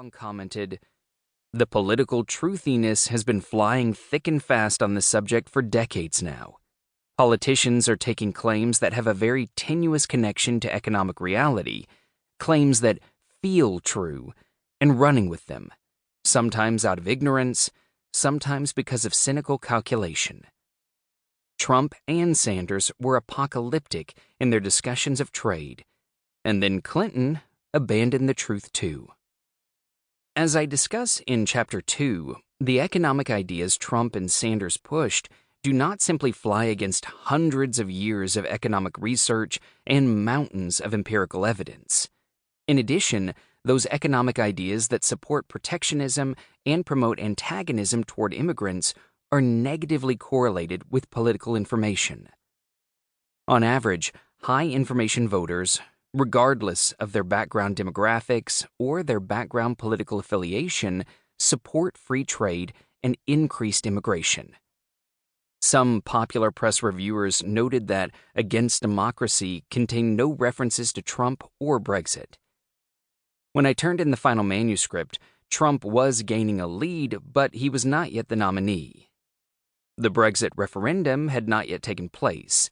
Long commented, "The political truthiness has been flying thick and fast on this subject for decades now. Politicians are taking claims that have a very tenuous connection to economic reality, claims that feel true, and running with them, sometimes out of ignorance, sometimes because of cynical calculation." Trump and Sanders were apocalyptic in their discussions of trade, and then Clinton abandoned the truth too. As I discuss in Chapter 2, the economic ideas Trump and Sanders pushed do not simply fly against hundreds of years of economic research and mountains of empirical evidence. In addition, those economic ideas that support protectionism and promote antagonism toward immigrants are negatively correlated with political information. On average, high information voters, regardless of their background demographics or their background political affiliation, support free trade and increased immigration. Some popular press reviewers noted that Against Democracy contained no references to Trump or Brexit. When I turned in the final manuscript, Trump was gaining a lead, but he was not yet the nominee. The Brexit referendum had not yet taken place.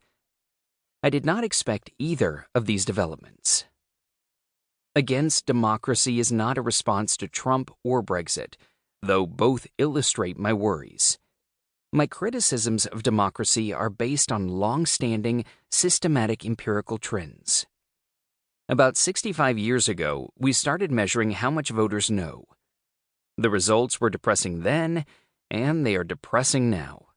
I did not expect either of these developments. Against Democracy is not a response to Trump or Brexit, though both illustrate my worries. My criticisms of democracy are based on long-standing, systematic empirical trends. About 65 years ago, we started measuring how much voters know. The results were depressing then, and they are depressing now.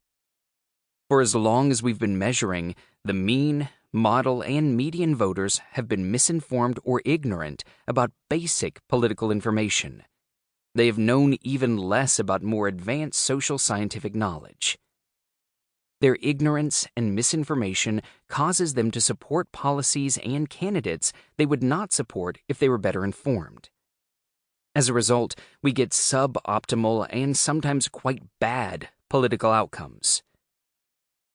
For as long as we've been measuring, the mean, model, and median voters have been misinformed or ignorant about basic political information. They have known even less about more advanced social scientific knowledge. Their ignorance and misinformation causes them to support policies and candidates they would not support if they were better informed. As a result, we get suboptimal and sometimes quite bad political outcomes.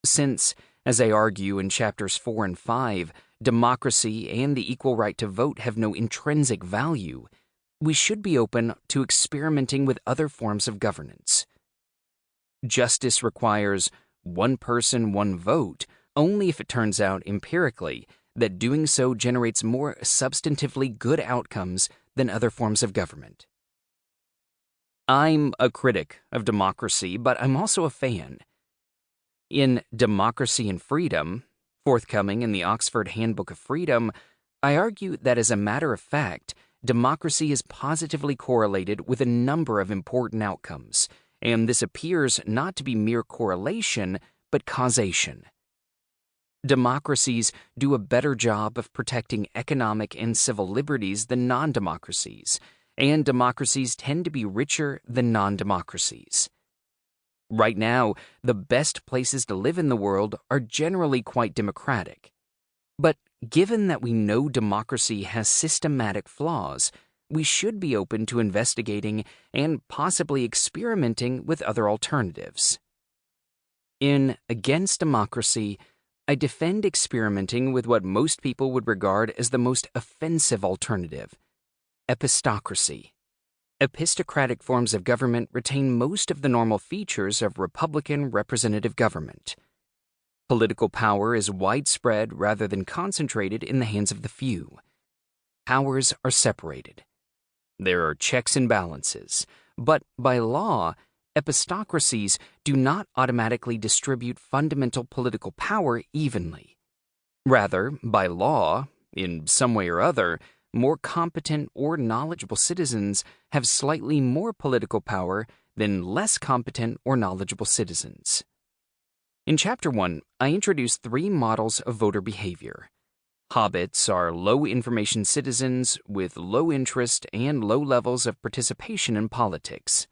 Since, as I argue in chapters 4 and 5, democracy and the equal right to vote have no intrinsic value, we should be open to experimenting with other forms of governance. Justice requires one person, one vote, only if it turns out empirically that doing so generates more substantively good outcomes than other forms of government. I'm a critic of democracy, but I'm also a fan. In Democracy and Freedom, forthcoming in the Oxford Handbook of Freedom, I argue that as a matter of fact, democracy is positively correlated with a number of important outcomes, and this appears not to be mere correlation, but causation. Democracies do a better job of protecting economic and civil liberties than non-democracies, and democracies tend to be richer than non-democracies. Right now, the best places to live in the world are generally quite democratic. But given that we know democracy has systematic flaws, we should be open to investigating and possibly experimenting with other alternatives. In Against Democracy, I defend experimenting with what most people would regard as the most offensive alternative: epistocracy. Epistocratic forms of government retain most of the normal features of Republican representative government. Political power is widespread rather than concentrated in the hands of the few. Powers are separated. There are checks and balances, but by law, epistocracies do not automatically distribute fundamental political power evenly. Rather, by law, in some way or other, more competent or knowledgeable citizens have slightly more political power than less competent or knowledgeable citizens. In Chapter 1, I introduce 3 models of voter behavior. Hobbits are low-information citizens with low interest and low levels of participation in politics.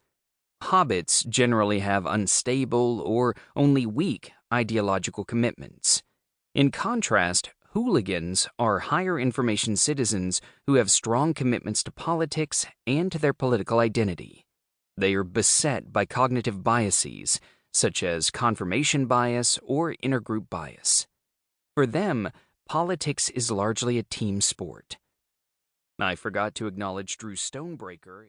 Hobbits generally have unstable or only weak ideological commitments. In contrast, hooligans are higher information citizens who have strong commitments to politics and to their political identity. They are beset by cognitive biases, such as confirmation bias or intergroup bias. For them, politics is largely a team sport. I forgot to acknowledge Drew Stonebreaker.